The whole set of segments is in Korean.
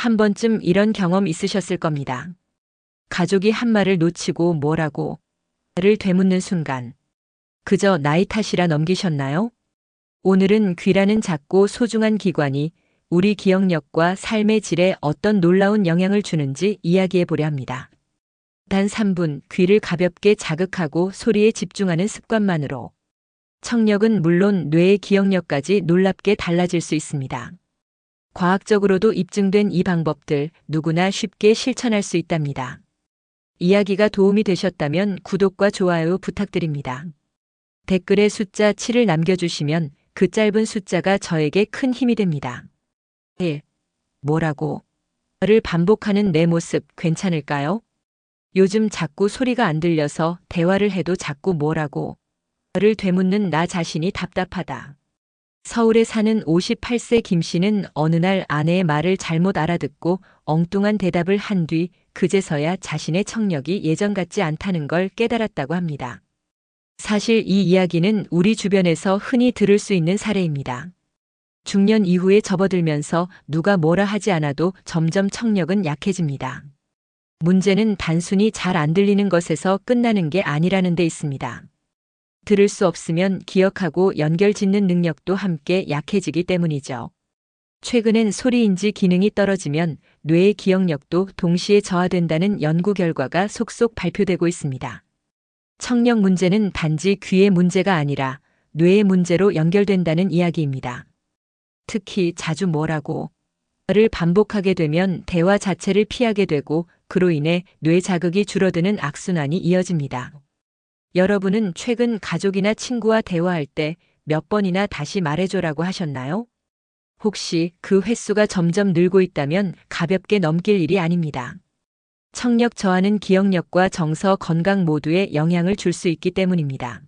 한 번쯤 이런 경험 있으셨을 겁니다. 가족이 한 말을 놓치고 뭐라고 를 되묻는 순간 그저 나이 탓이라 넘기셨나요? 오늘은 귀라는 작고 소중한 기관이 우리 기억력과 삶의 질에 어떤 놀라운 영향을 주는지 이야기해 보려 합니다. 단 3분 귀를 가볍게 자극하고 소리에 집중하는 습관만으로 청력은 물론 뇌의 기억력까지 놀랍게 달라질 수 있습니다. 과학적으로도 입증된 이 방법들 누구나 쉽게 실천할 수 있답니다. 이야기가 도움이 되셨다면 구독과 좋아요 부탁드립니다. 댓글에 숫자 7을 남겨주시면 그 짧은 숫자가 저에게 큰 힘이 됩니다. 1. 뭐라고? 를 반복하는 내 모습 괜찮을까요? 요즘 자꾸 소리가 안 들려서 대화를 해도 자꾸 뭐라고? 를 되묻는 나 자신이 답답하다. 서울에 사는 58세 김 씨는 어느 날 아내의 말을 잘못 알아듣고 엉뚱한 대답을 한 뒤 그제서야 자신의 청력이 예전 같지 않다는 걸 깨달았다고 합니다. 사실 이 이야기는 우리 주변에서 흔히 들을 수 있는 사례입니다. 중년 이후에 접어들면서 누가 뭐라 하지 않아도 점점 청력은 약해집니다. 문제는 단순히 잘 안 들리는 것에서 끝나는 게 아니라는 데 있습니다. 들을 수 없으면 기억하고 연결 짓는 능력도 함께 약해지기 때문이죠. 최근엔 소리인지 기능이 떨어지면 뇌의 기억력도 동시에 저하된다는 연구 결과가 속속 발표되고 있습니다. 청력 문제는 단지 귀의 문제가 아니라 뇌의 문제로 연결된다는 이야기입니다. 특히 자주 뭐라고 를 반복하게 되면 대화 자체를 피하게 되고 그로 인해 뇌 자극이 줄어드는 악순환이 이어집니다. 여러분은 최근 가족이나 친구와 대화할 때 몇 번이나 다시 말해줘라고 하셨나요? 혹시 그 횟수가 점점 늘고 있다면 가볍게 넘길 일이 아닙니다. 청력 저하는 기억력과 정서 건강 모두에 영향을 줄 수 있기 때문입니다.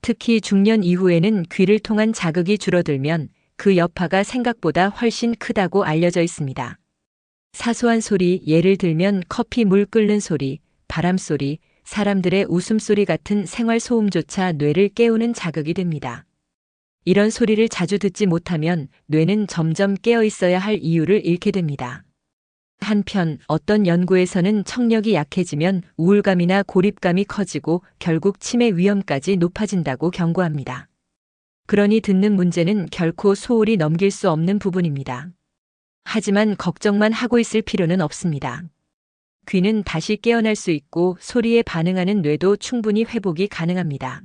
특히 중년 이후에는 귀를 통한 자극이 줄어들면 그 여파가 생각보다 훨씬 크다고 알려져 있습니다. 사소한 소리, 예를 들면 커피 물 끓는 소리, 바람 소리, 사람들의 웃음소리 같은 생활 소음조차 뇌를 깨우는 자극이 됩니다. 이런 소리를 자주 듣지 못하면 뇌는 점점 깨어 있어야 할 이유를 잃게 됩니다. 한편 어떤 연구에서는 청력이 약해지면 우울감이나 고립감이 커지고 결국 치매 위험까지 높아진다고 경고합니다. 그러니 듣는 문제는 결코 소홀히 넘길 수 없는 부분입니다. 하지만 걱정만 하고 있을 필요는 없습니다. 귀는 다시 깨어날 수 있고 소리에 반응하는 뇌도 충분히 회복이 가능합니다.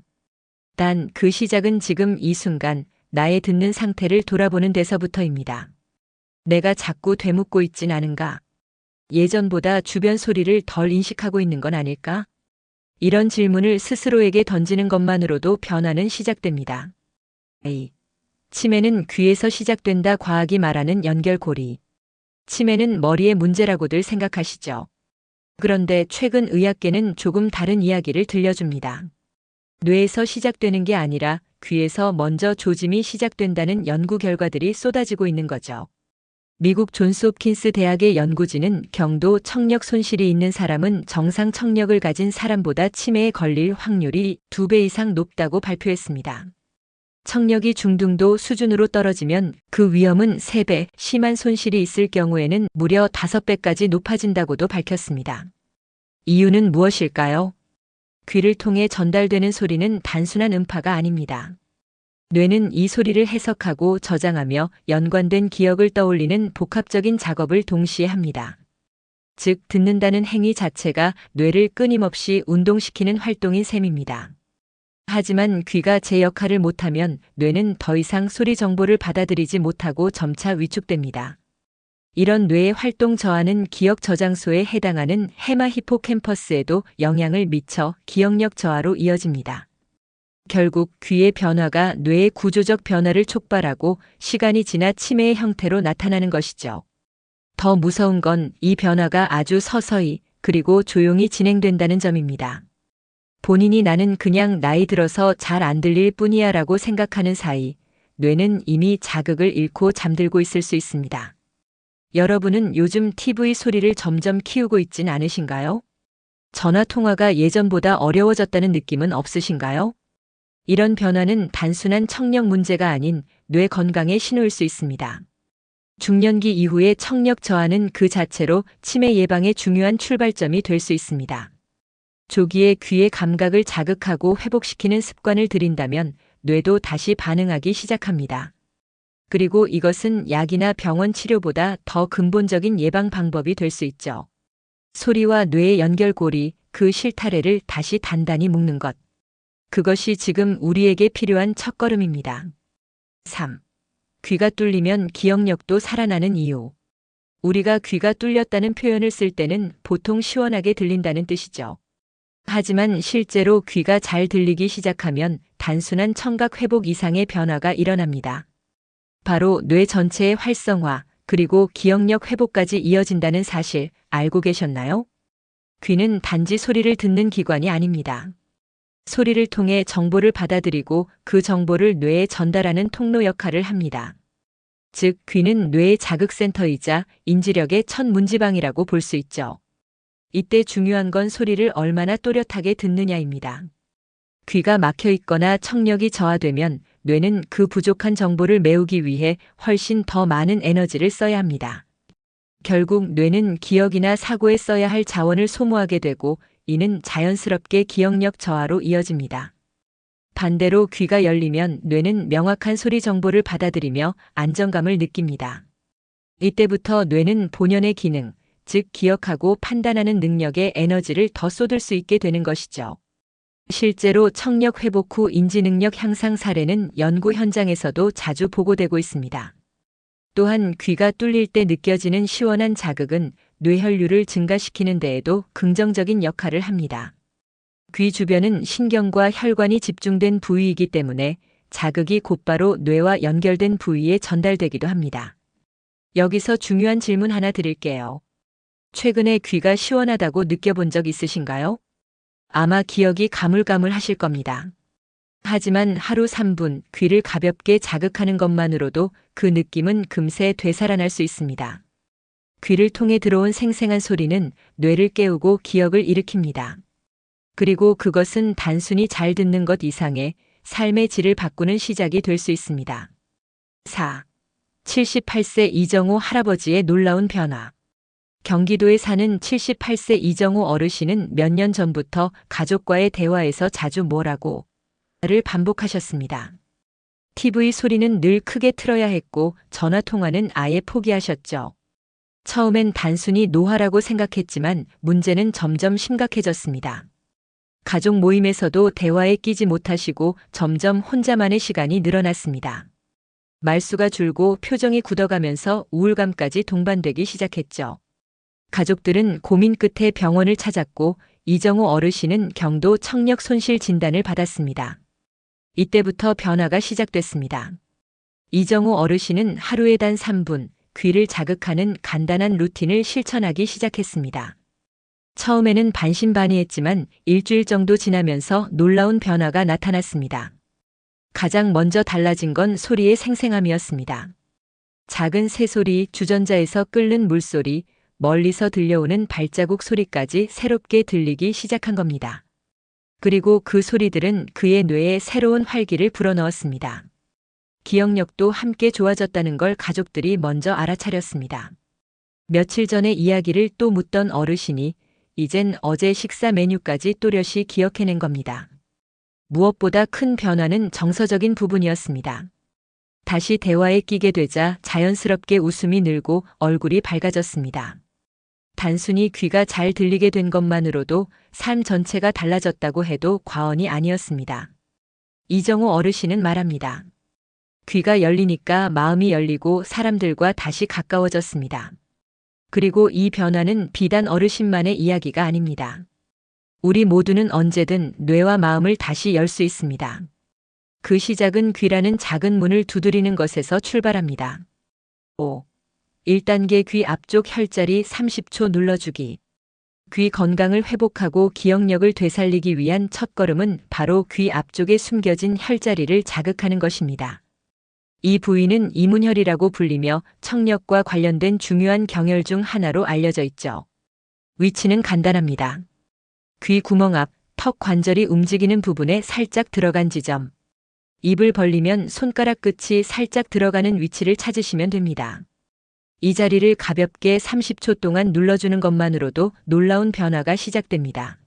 단 그 시작은 지금 이 순간 나의 듣는 상태를 돌아보는 데서부터입니다. 내가 자꾸 되묻고 있진 않은가? 예전보다 주변 소리를 덜 인식하고 있는 건 아닐까? 이런 질문을 스스로에게 던지는 것만으로도 변화는 시작됩니다. A. 치매는 귀에서 시작된다. 과학이 말하는 연결고리. 치매는 머리의 문제라고들 생각하시죠? 그런데 최근 의학계는 조금 다른 이야기를 들려줍니다. 뇌에서 시작되는 게 아니라 귀에서 먼저 조짐이 시작된다는 연구 결과들이 쏟아지고 있는 거죠. 미국 존스 홉킨스 대학의 연구진은 경도 청력 손실이 있는 사람은 정상 청력을 가진 사람보다 치매에 걸릴 확률이 2배 이상 높다고 발표했습니다. 청력이 중등도 수준으로 떨어지면 그 위험은 3배, 심한 손실이 있을 경우에는 무려 5배까지 높아진다고도 밝혔습니다. 이유는 무엇일까요? 귀를 통해 전달되는 소리는 단순한 음파가 아닙니다. 뇌는 이 소리를 해석하고 저장하며 연관된 기억을 떠올리는 복합적인 작업을 동시에 합니다. 즉, 듣는다는 행위 자체가 뇌를 끊임없이 운동시키는 활동인 셈입니다. 하지만 귀가 제 역할을 못하면 뇌는 더 이상 소리 정보를 받아들이지 못하고 점차 위축됩니다. 이런 뇌의 활동 저하는 기억 저장소에 해당하는 해마 히포캠퍼스에도 영향을 미쳐 기억력 저하로 이어집니다. 결국 귀의 변화가 뇌의 구조적 변화를 촉발하고 시간이 지나 치매의 형태로 나타나는 것이죠. 더 무서운 건 이 변화가 아주 서서히 그리고 조용히 진행된다는 점입니다. 본인이 나는 그냥 나이 들어서 잘 안 들릴 뿐이야 라고 생각하는 사이 뇌는 이미 자극을 잃고 잠들고 있을 수 있습니다. 여러분은 요즘 TV 소리를 점점 키우고 있진 않으신가요? 전화 통화가 예전보다 어려워졌다는 느낌은 없으신가요? 이런 변화는 단순한 청력 문제가 아닌 뇌 건강의 신호일 수 있습니다. 중년기 이후의 청력 저하는 그 자체로 치매 예방의 중요한 출발점이 될 수 있습니다. 조기에 귀의 감각을 자극하고 회복시키는 습관을 들인다면 뇌도 다시 반응하기 시작합니다. 그리고 이것은 약이나 병원 치료보다 더 근본적인 예방 방법이 될 수 있죠. 소리와 뇌의 연결고리, 그 실타래를 다시 단단히 묶는 것. 그것이 지금 우리에게 필요한 첫걸음입니다. 3. 귀가 뚫리면 기억력도 살아나는 이유. 우리가 귀가 뚫렸다는 표현을 쓸 때는 보통 시원하게 들린다는 뜻이죠. 하지만 실제로 귀가 잘 들리기 시작하면 단순한 청각 회복 이상의 변화가 일어납니다. 바로 뇌 전체의 활성화, 그리고 기억력 회복까지 이어진다는 사실 알고 계셨나요? 귀는 단지 소리를 듣는 기관이 아닙니다. 소리를 통해 정보를 받아들이고 그 정보를 뇌에 전달하는 통로 역할을 합니다. 즉, 귀는 뇌의 자극센터이자 인지력의 첫 문지방이라고 볼 수 있죠. 이때 중요한 건 소리를 얼마나 또렷하게 듣느냐입니다. 귀가 막혀 있거나 청력이 저하되면 뇌는 그 부족한 정보를 메우기 위해 훨씬 더 많은 에너지를 써야 합니다. 결국 뇌는 기억이나 사고에 써야 할 자원을 소모하게 되고 이는 자연스럽게 기억력 저하로 이어집니다. 반대로 귀가 열리면 뇌는 명확한 소리 정보를 받아들이며 안정감을 느낍니다. 이때부터 뇌는 본연의 기능, 즉 기억하고 판단하는 능력에 에너지를 더 쏟을 수 있게 되는 것이죠. 실제로 청력 회복 후 인지 능력 향상 사례는 연구 현장에서도 자주 보고되고 있습니다. 또한 귀가 뚫릴 때 느껴지는 시원한 자극은 뇌혈류를 증가시키는 데에도 긍정적인 역할을 합니다. 귀 주변은 신경과 혈관이 집중된 부위이기 때문에 자극이 곧바로 뇌와 연결된 부위에 전달되기도 합니다. 여기서 중요한 질문 하나 드릴게요. 최근에 귀가 시원하다고 느껴본 적 있으신가요? 아마 기억이 가물가물하실 겁니다. 하지만 하루 3분 귀를 가볍게 자극하는 것만으로도 그 느낌은 금세 되살아날 수 있습니다. 귀를 통해 들어온 생생한 소리는 뇌를 깨우고 기억을 일으킵니다. 그리고 그것은 단순히 잘 듣는 것 이상의 삶의 질을 바꾸는 시작이 될 수 있습니다. 4. 78세 이정호 할아버지의 놀라운 변화. 경기도에 사는 78세 이정호 어르신은 몇 년 전부터 가족과의 대화에서 자주 뭐라고 를 반복하셨습니다. TV 소리는 늘 크게 틀어야 했고 전화 통화는 아예 포기하셨죠. 처음엔 단순히 노화라고 생각했지만 문제는 점점 심각해졌습니다. 가족 모임에서도 대화에 끼지 못하시고 점점 혼자만의 시간이 늘어났습니다. 말수가 줄고 표정이 굳어가면서 우울감까지 동반되기 시작했죠. 가족들은 고민 끝에 병원을 찾았고 이정호 어르신은 경도 청력 손실 진단을 받았습니다. 이때부터 변화가 시작됐습니다. 이정호 어르신은 하루에 단 3분 귀를 자극하는 간단한 루틴을 실천하기 시작했습니다. 처음에는 반신반의했지만 일주일 정도 지나면서 놀라운 변화가 나타났습니다. 가장 먼저 달라진 건 소리의 생생함이었습니다. 작은 새소리, 주전자에서 끓는 물소리, 멀리서 들려오는 발자국 소리까지 새롭게 들리기 시작한 겁니다. 그리고 그 소리들은 그의 뇌에 새로운 활기를 불어넣었습니다. 기억력도 함께 좋아졌다는 걸 가족들이 먼저 알아차렸습니다. 며칠 전의 이야기를 또 묻던 어르신이 이젠 어제 식사 메뉴까지 또렷이 기억해낸 겁니다. 무엇보다 큰 변화는 정서적인 부분이었습니다. 다시 대화에 끼게 되자 자연스럽게 웃음이 늘고 얼굴이 밝아졌습니다. 단순히 귀가 잘 들리게 된 것만으로도 삶 전체가 달라졌다고 해도 과언이 아니었습니다. 이정호 어르신은 말합니다. 귀가 열리니까 마음이 열리고 사람들과 다시 가까워졌습니다. 그리고 이 변화는 비단 어르신만의 이야기가 아닙니다. 우리 모두는 언제든 뇌와 마음을 다시 열 수 있습니다. 그 시작은 귀라는 작은 문을 두드리는 것에서 출발합니다. 5. 1단계 귀 앞쪽 혈자리 30초 눌러주기. 귀 건강을 회복하고 기억력을 되살리기 위한 첫걸음은 바로 귀 앞쪽에 숨겨진 혈자리를 자극하는 것입니다. 이 부위는 이문혈이라고 불리며 청력과 관련된 중요한 경혈 중 하나로 알려져 있죠. 위치는 간단합니다. 귀 구멍 앞, 턱 관절이 움직이는 부분에 살짝 들어간 지점. 입을 벌리면 손가락 끝이 살짝 들어가는 위치를 찾으시면 됩니다. 이 자리를 가볍게 30초 동안 눌러주는 것만으로도 놀라운 변화가 시작됩니다.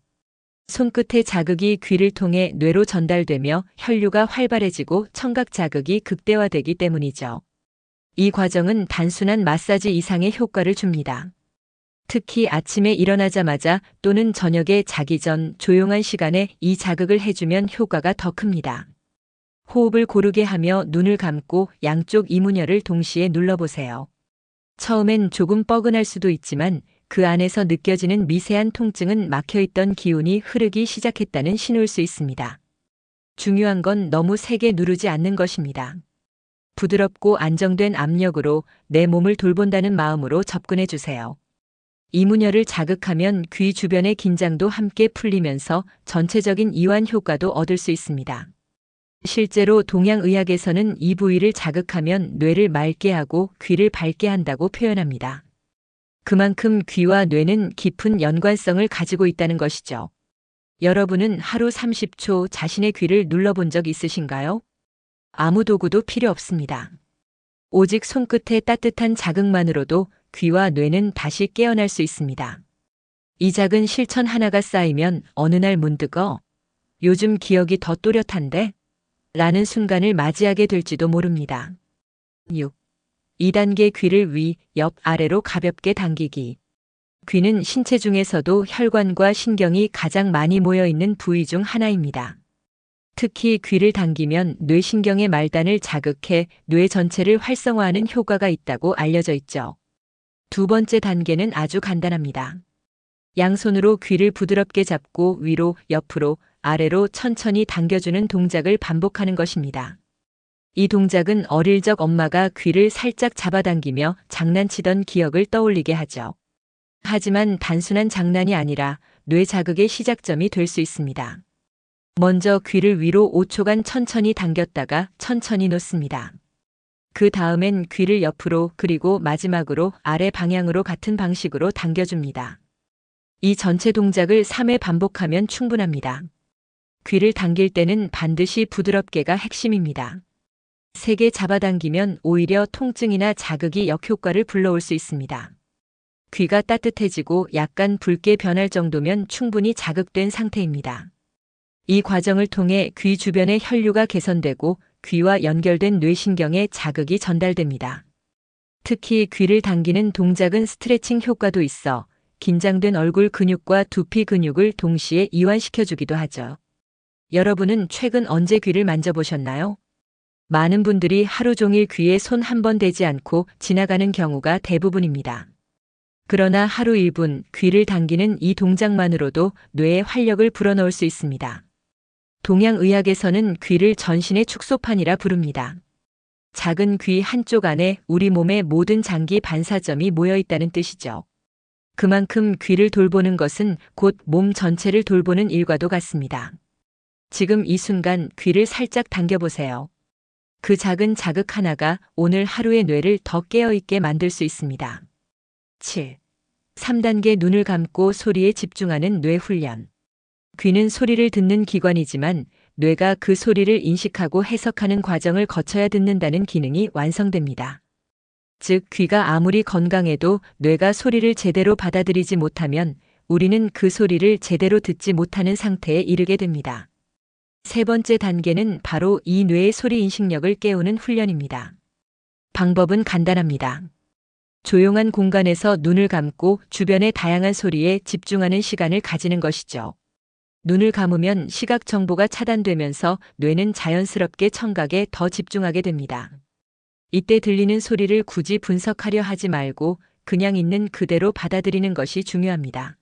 손끝의 자극이 귀를 통해 뇌로 전달되며 혈류가 활발해지고 청각 자극이 극대화되기 때문이죠. 이 과정은 단순한 마사지 이상의 효과를 줍니다. 특히 아침에 일어나자마자 또는 저녁에 자기 전 조용한 시간에 이 자극을 해주면 효과가 더 큽니다. 호흡을 고르게 하며 눈을 감고 양쪽 이문혈을 동시에 눌러보세요. 처음엔 조금 뻐근할 수도 있지만 그 안에서 느껴지는 미세한 통증은 막혀있던 기운이 흐르기 시작했다는 신호일 수 있습니다. 중요한 건 너무 세게 누르지 않는 것입니다. 부드럽고 안정된 압력으로 내 몸을 돌본다는 마음으로 접근해 주세요. 이문혈을 자극하면 귀 주변의 긴장도 함께 풀리면서 전체적인 이완 효과도 얻을 수 있습니다. 실제로 동양의학에서는 이 부위를 자극하면 뇌를 맑게 하고 귀를 밝게 한다고 표현합니다. 그만큼 귀와 뇌는 깊은 연관성을 가지고 있다는 것이죠. 여러분은 하루 30초 자신의 귀를 눌러본 적 있으신가요? 아무 도구도 필요 없습니다. 오직 손끝의 따뜻한 자극만으로도 귀와 뇌는 다시 깨어날 수 있습니다. 이 작은 실천 하나가 쌓이면 어느 날 문득 요즘 기억이 더 또렷한데? 라는 순간을 맞이하게 될지도 모릅니다. 6. 2단계 귀를 위, 옆, 아래로 가볍게 당기기. 귀는 신체 중에서도 혈관과 신경이 가장 많이 모여 있는 부위 중 하나입니다. 특히 귀를 당기면 뇌신경의 말단을 자극해 뇌 전체를 활성화하는 효과가 있다고 알려져 있죠. 두 번째 단계는 아주 간단합니다. 양손으로 귀를 부드럽게 잡고 위로, 옆으로, 아래로 천천히 당겨주는 동작을 반복하는 것입니다. 이 동작은 어릴 적 엄마가 귀를 살짝 잡아당기며 장난치던 기억을 떠올리게 하죠. 하지만 단순한 장난이 아니라 뇌 자극의 시작점이 될 수 있습니다. 먼저 귀를 위로 5초간 천천히 당겼다가 천천히 놓습니다. 그 다음엔 귀를 옆으로 그리고 마지막으로 아래 방향으로 같은 방식으로 당겨줍니다. 이 전체 동작을 3회 반복하면 충분합니다. 귀를 당길 때는 반드시 부드럽게가 핵심입니다. 세게 잡아당기면 오히려 통증이나 자극이 역효과를 불러올 수 있습니다. 귀가 따뜻해지고 약간 붉게 변할 정도면 충분히 자극된 상태입니다. 이 과정을 통해 귀 주변의 혈류가 개선되고 귀와 연결된 뇌신경에 자극이 전달됩니다. 특히 귀를 당기는 동작은 스트레칭 효과도 있어 긴장된 얼굴 근육과 두피 근육을 동시에 이완시켜주기도 하죠. 여러분은 최근 언제 귀를 만져보셨나요? 많은 분들이 하루 종일 귀에 손 한 번 대지 않고 지나가는 경우가 대부분입니다. 그러나 하루 1분 귀를 당기는 이 동작만으로도 뇌에 활력을 불어넣을 수 있습니다. 동양의학에서는 귀를 전신의 축소판이라 부릅니다. 작은 귀 한쪽 안에 우리 몸의 모든 장기 반사점이 모여 있다는 뜻이죠. 그만큼 귀를 돌보는 것은 곧 몸 전체를 돌보는 일과도 같습니다. 지금 이 순간 귀를 살짝 당겨보세요. 그 작은 자극 하나가 오늘 하루의 뇌를 더 깨어있게 만들 수 있습니다. 7. 3단계 눈을 감고 소리에 집중하는 뇌 훈련. 귀는 소리를 듣는 기관이지만 뇌가 그 소리를 인식하고 해석하는 과정을 거쳐야 듣는다는 기능이 완성됩니다. 즉, 귀가 아무리 건강해도 뇌가 소리를 제대로 받아들이지 못하면 우리는 그 소리를 제대로 듣지 못하는 상태에 이르게 됩니다. 세 번째 단계는 바로 이 뇌의 소리 인식력을 깨우는 훈련입니다. 방법은 간단합니다. 조용한 공간에서 눈을 감고 주변의 다양한 소리에 집중하는 시간을 가지는 것이죠. 눈을 감으면 시각 정보가 차단되면서 뇌는 자연스럽게 청각에 더 집중하게 됩니다. 이때 들리는 소리를 굳이 분석하려 하지 말고 그냥 있는 그대로 받아들이는 것이 중요합니다.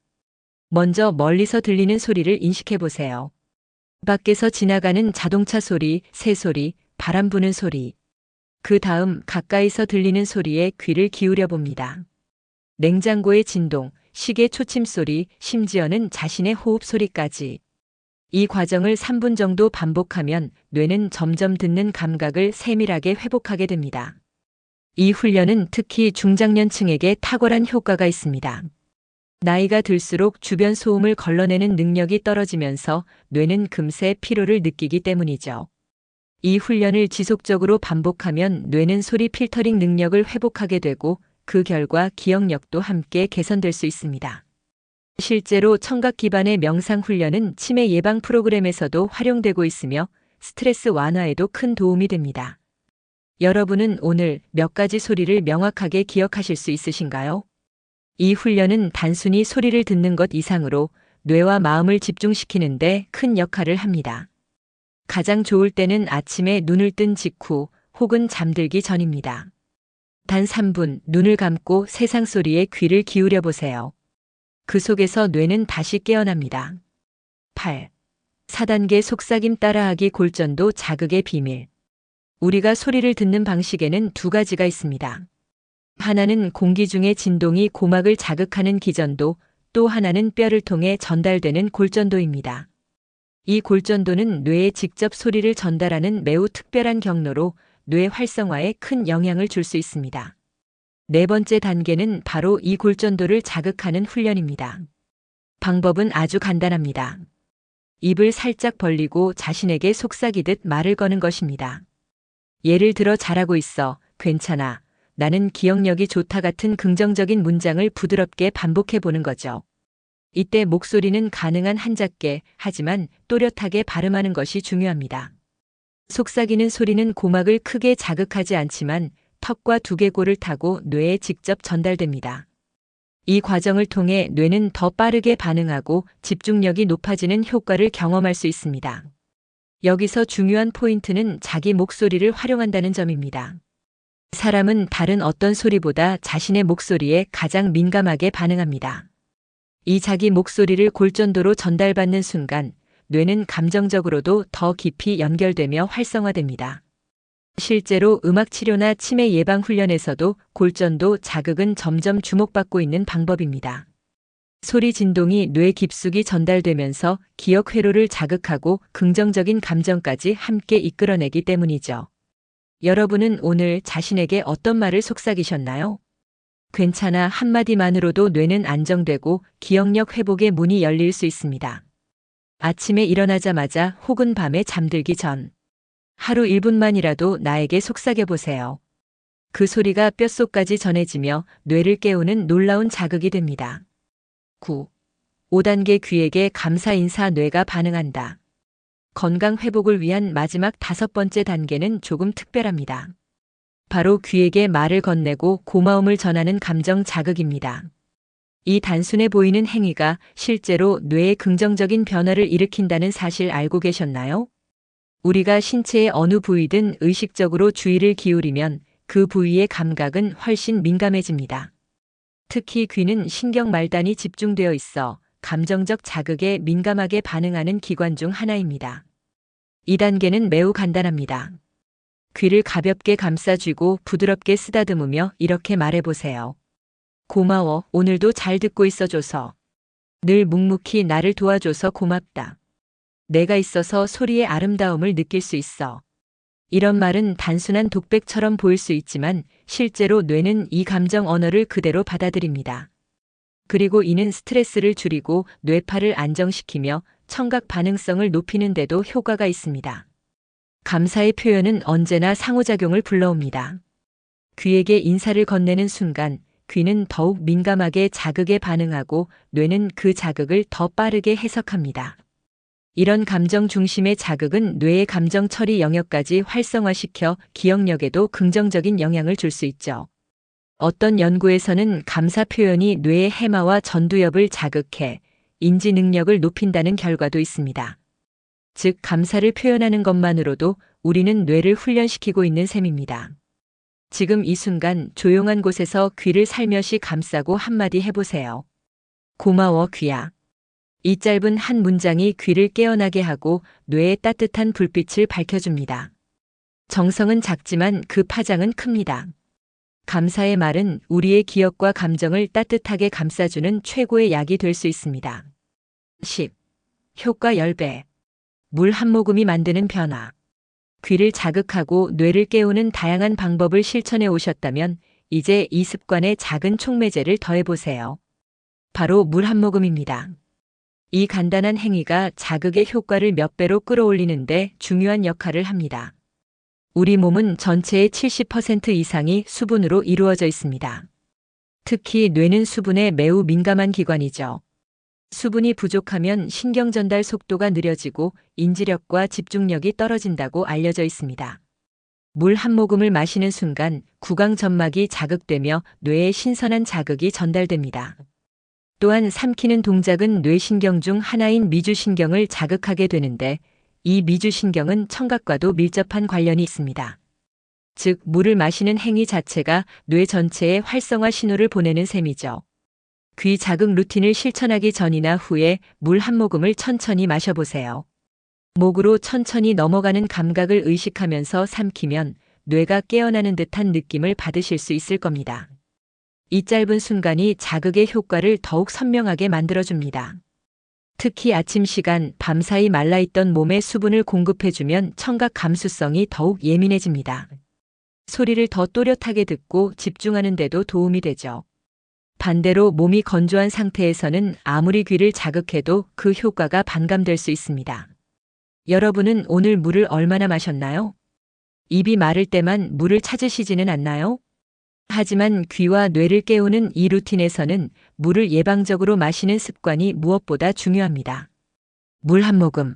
먼저 멀리서 들리는 소리를 인식해 보세요. 밖에서 지나가는 자동차 소리, 새 소리, 바람 부는 소리. 그 다음 가까이서 들리는 소리에 귀를 기울여 봅니다. 냉장고의 진동, 시계 초침 소리, 심지어는 자신의 호흡 소리까지. 이 과정을 3분 정도 반복하면 뇌는 점점 듣는 감각을 세밀하게 회복하게 됩니다. 이 훈련은 특히 중장년층에게 탁월한 효과가 있습니다. 나이가 들수록 주변 소음을 걸러내는 능력이 떨어지면서 뇌는 금세 피로를 느끼기 때문이죠. 이 훈련을 지속적으로 반복하면 뇌는 소리 필터링 능력을 회복하게 되고 그 결과 기억력도 함께 개선될 수 있습니다. 실제로 청각 기반의 명상 훈련은 치매 예방 프로그램에서도 활용되고 있으며 스트레스 완화에도 큰 도움이 됩니다. 여러분은 오늘 몇 가지 소리를 명확하게 기억하실 수 있으신가요? 이 훈련은 단순히 소리를 듣는 것 이상으로 뇌와 마음을 집중시키는데 큰 역할을 합니다. 가장 좋을 때는 아침에 눈을 뜬 직후 혹은 잠들기 전입니다. 단 3분 눈을 감고 세상 소리에 귀를 기울여 보세요. 그 속에서 뇌는 다시 깨어납니다. 8. 4단계 속삭임 따라하기 골전도 자극의 비밀. 우리가 소리를 듣는 방식에는 두 가지가 있습니다. 하나는 공기 중의 진동이 고막을 자극하는 기전도, 또 하나는 뼈를 통해 전달되는 골전도입니다. 이 골전도는 뇌에 직접 소리를 전달하는 매우 특별한 경로로 뇌 활성화에 큰 영향을 줄 수 있습니다. 네 번째 단계는 바로 이 골전도를 자극하는 훈련입니다. 방법은 아주 간단합니다. 입을 살짝 벌리고 자신에게 속삭이듯 말을 거는 것입니다. 예를 들어 잘하고 있어, 괜찮아, 나는 기억력이 좋다 같은 긍정적인 문장을 부드럽게 반복해 보는 거죠. 이때 목소리는 가능한 한 작게 하지만 또렷하게 발음하는 것이 중요합니다. 속삭이는 소리는 고막을 크게 자극하지 않지만 턱과 두개골을 타고 뇌에 직접 전달됩니다. 이 과정을 통해 뇌는 더 빠르게 반응하고 집중력이 높아지는 효과를 경험할 수 있습니다. 여기서 중요한 포인트는 자기 목소리를 활용한다는 점입니다. 사람은 다른 어떤 소리보다 자신의 목소리에 가장 민감하게 반응합니다. 이 자기 목소리를 골전도로 전달받는 순간 뇌는 감정적으로도 더 깊이 연결되며 활성화됩니다. 실제로 음악 치료나 치매 예방 훈련에서도 골전도 자극은 점점 주목받고 있는 방법입니다. 소리 진동이 뇌 깊숙이 전달되면서 기억 회로를 자극하고 긍정적인 감정까지 함께 이끌어내기 때문이죠. 여러분은 오늘 자신에게 어떤 말을 속삭이셨나요? 괜찮아 한마디만으로도 뇌는 안정되고 기억력 회복의 문이 열릴 수 있습니다. 아침에 일어나자마자 혹은 밤에 잠들기 전 하루 1분만이라도 나에게 속삭여 보세요. 그 소리가 뼛속까지 전해지며 뇌를 깨우는 놀라운 자극이 됩니다. 9. 5단계 귀에게 감사 인사 뇌가 반응한다. 건강 회복을 위한 마지막 5번째 단계는 조금 특별합니다. 바로 귀에게 말을 건네고 고마움을 전하는 감정 자극입니다. 이 단순해 보이는 행위가 실제로 뇌에 긍정적인 변화를 일으킨다는 사실 알고 계셨나요? 우리가 신체의 어느 부위든 의식적으로 주의를 기울이면 그 부위의 감각은 훨씬 민감해집니다. 특히 귀는 신경 말단이 집중되어 있어 감정적 자극에 민감하게 반응하는 기관 중 하나입니다. 2단계는 매우 간단합니다. 귀를 가볍게 감싸쥐고 부드럽게 쓰다듬으며 이렇게 말해보세요. 고마워, 오늘도 잘 듣고 있어줘서. 늘 묵묵히 나를 도와줘서 고맙다. 내가 있어서 소리의 아름다움을 느낄 수 있어. 이런 말은 단순한 독백처럼 보일 수 있지만 실제로 뇌는 이 감정 언어를 그대로 받아들입니다. 그리고 이는 스트레스를 줄이고 뇌파를 안정시키며 청각 반응성을 높이는 데도 효과가 있습니다. 감사의 표현은 언제나 상호작용을 불러옵니다. 귀에게 인사를 건네는 순간 귀는 더욱 민감하게 자극에 반응하고 뇌는 그 자극을 더 빠르게 해석합니다. 이런 감정 중심의 자극은 뇌의 감정 처리 영역까지 활성화시켜 기억력에도 긍정적인 영향을 줄 수 있죠. 어떤 연구에서는 감사 표현이 뇌의 해마와 전두엽을 자극해 인지 능력을 높인다는 결과도 있습니다. 즉, 감사를 표현하는 것만으로도 우리는 뇌를 훈련시키고 있는 셈입니다. 지금 이 순간 조용한 곳에서 귀를 살며시 감싸고 한마디 해보세요. 고마워, 귀야. 이 짧은 한 문장이 귀를 깨어나게 하고 뇌에 따뜻한 불빛을 밝혀줍니다. 정성은 작지만 그 파장은 큽니다. 감사의 말은 우리의 기억과 감정을 따뜻하게 감싸주는 최고의 약이 될 수 있습니다. 10. 효과 10배. 물 한 모금이 만드는 변화. 귀를 자극하고 뇌를 깨우는 다양한 방법을 실천해 오셨다면 이제 이 습관에 작은 촉매제를 더해보세요. 바로 물 한 모금입니다. 이 간단한 행위가 자극의 효과를 몇 배로 끌어올리는데 중요한 역할을 합니다. 우리 몸은 전체의 70% 이상이 수분으로 이루어져 있습니다. 특히 뇌는 수분에 매우 민감한 기관이죠. 수분이 부족하면 신경 전달 속도가 느려지고 인지력과 집중력이 떨어진다고 알려져 있습니다. 물 한 모금을 마시는 순간 구강 점막이 자극되며 뇌에 신선한 자극이 전달됩니다. 또한 삼키는 동작은 뇌신경 중 하나인 미주신경을 자극하게 되는데 이 미주신경은 청각과도 밀접한 관련이 있습니다. 즉, 물을 마시는 행위 자체가 뇌 전체에 활성화 신호를 보내는 셈이죠. 귀 자극 루틴을 실천하기 전이나 후에 물 한 모금을 천천히 마셔보세요. 목으로 천천히 넘어가는 감각을 의식하면서 삼키면 뇌가 깨어나는 듯한 느낌을 받으실 수 있을 겁니다. 이 짧은 순간이 자극의 효과를 더욱 선명하게 만들어줍니다. 특히 아침 시간 밤사이 말라있던 몸에 수분을 공급해주면 청각 감수성이 더욱 예민해집니다. 소리를 더 또렷하게 듣고 집중하는 데도 도움이 되죠. 반대로 몸이 건조한 상태에서는 아무리 귀를 자극해도 그 효과가 반감될 수 있습니다. 여러분은 오늘 물을 얼마나 마셨나요? 입이 마를 때만 물을 찾으시지는 않나요? 하지만 귀와 뇌를 깨우는 이 루틴에서는 물을 예방적으로 마시는 습관이 무엇보다 중요합니다. 물 한 모금.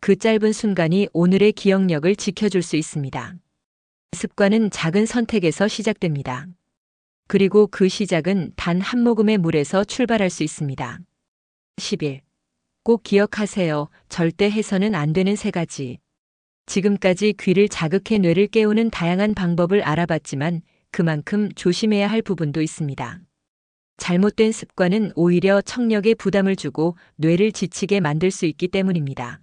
그 짧은 순간이 오늘의 기억력을 지켜줄 수 있습니다. 습관은 작은 선택에서 시작됩니다. 그리고 그 시작은 단 한 모금의 물에서 출발할 수 있습니다. 10일. 꼭 기억하세요. 절대 해서는 안 되는 3가지. 지금까지 귀를 자극해 뇌를 깨우는 다양한 방법을 알아봤지만 그만큼 조심해야 할 부분도 있습니다. 잘못된 습관은 오히려 청력에 부담을 주고 뇌를 지치게 만들 수 있기 때문입니다.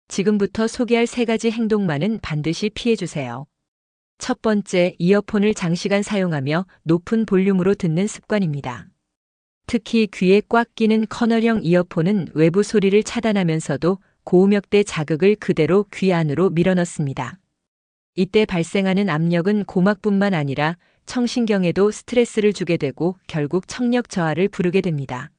지금부터 소개할 3가지 행동만은 반드시 피해주세요. 첫 번째, 이어폰을 장시간 사용하며 높은 볼륨으로 듣는 습관입니다. 특히 귀에 꽉 끼는 커널형 이어폰은 외부 소리를 차단하면서도 고음역대 자극을 그대로 귀 안으로 밀어넣습니다. 이때 발생하는 압력은 고막뿐만 아니라 청신경에도 스트레스를 주게 되고 결국 청력 저하를 부르게 됩니다.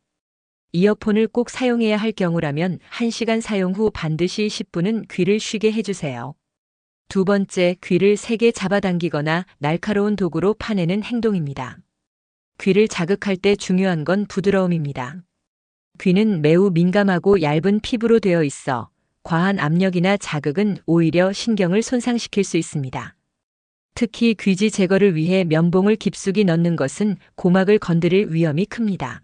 이어폰을 꼭 사용해야 할 경우라면 1시간 사용 후 반드시 10분은 귀를 쉬게 해주세요. 두 번째, 귀를 세게 잡아당기거나 날카로운 도구로 파내는 행동입니다. 귀를 자극할 때 중요한 건 부드러움입니다. 귀는 매우 민감하고 얇은 피부로 되어 있어 과한 압력이나 자극은 오히려 신경을 손상시킬 수 있습니다. 특히 귀지 제거를 위해 면봉을 깊숙이 넣는 것은 고막을 건드릴 위험이 큽니다.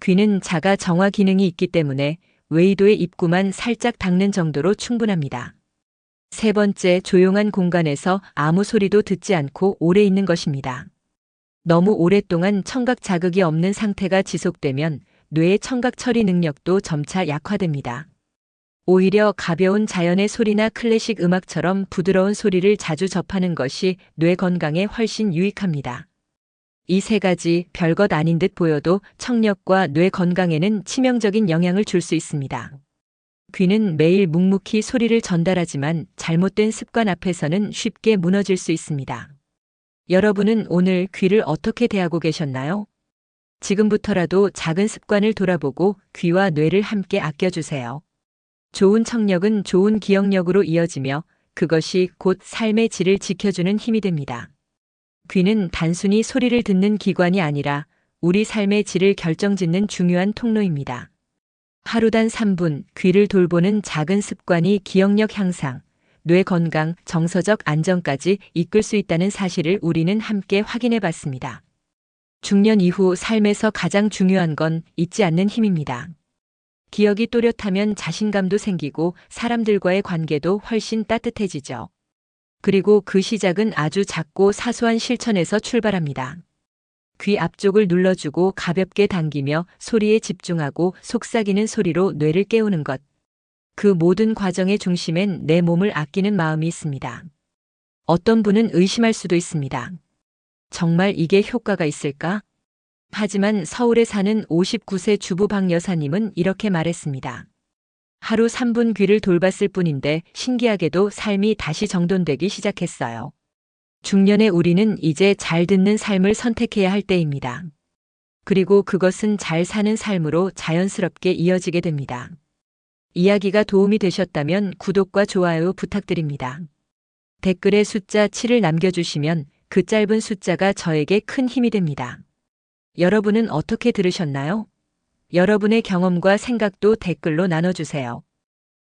귀는 자가 정화 기능이 있기 때문에 외이도의 입구만 살짝 닦는 정도로 충분합니다. 세 번째, 조용한 공간에서 아무 소리도 듣지 않고 오래 있는 것입니다. 너무 오랫동안 청각 자극이 없는 상태가 지속되면 뇌의 청각 처리 능력도 점차 약화됩니다. 오히려 가벼운 자연의 소리나 클래식 음악처럼 부드러운 소리를 자주 접하는 것이 뇌 건강에 훨씬 유익합니다. 이 3가지 별것 아닌 듯 보여도 청력과 뇌 건강에는 치명적인 영향을 줄 수 있습니다. 귀는 매일 묵묵히 소리를 전달하지만 잘못된 습관 앞에서는 쉽게 무너질 수 있습니다. 여러분은 오늘 귀를 어떻게 대하고 계셨나요? 지금부터라도 작은 습관을 돌아보고 귀와 뇌를 함께 아껴주세요. 좋은 청력은 좋은 기억력으로 이어지며 그것이 곧 삶의 질을 지켜주는 힘이 됩니다. 귀는 단순히 소리를 듣는 기관이 아니라 우리 삶의 질을 결정짓는 중요한 통로입니다. 하루 단 3분 귀를 돌보는 작은 습관이 기억력 향상, 뇌 건강, 정서적 안정까지 이끌 수 있다는 사실을 우리는 함께 확인해 봤습니다. 중년 이후 삶에서 가장 중요한 건 잊지 않는 힘입니다. 기억이 또렷하면 자신감도 생기고 사람들과의 관계도 훨씬 따뜻해지죠. 그리고 그 시작은 아주 작고 사소한 실천에서 출발합니다. 귀 앞쪽을 눌러주고 가볍게 당기며 소리에 집중하고 속삭이는 소리로 뇌를 깨우는 것. 그 모든 과정의 중심엔 내 몸을 아끼는 마음이 있습니다. 어떤 분은 의심할 수도 있습니다. 정말 이게 효과가 있을까? 하지만 서울에 사는 59세 주부 박 여사님은 이렇게 말했습니다. 하루 3분 귀를 돌봤을 뿐인데 신기하게도 삶이 다시 정돈되기 시작했어요. 중년의 우리는 이제 잘 듣는 삶을 선택해야 할 때입니다. 그리고 그것은 잘 사는 삶으로 자연스럽게 이어지게 됩니다. 이야기가 도움이 되셨다면 구독과 좋아요 부탁드립니다. 댓글에 숫자 7을 남겨주시면 그 짧은 숫자가 저에게 큰 힘이 됩니다. 여러분은 어떻게 들으셨나요? 여러분의 경험과 생각도 댓글로 나눠주세요.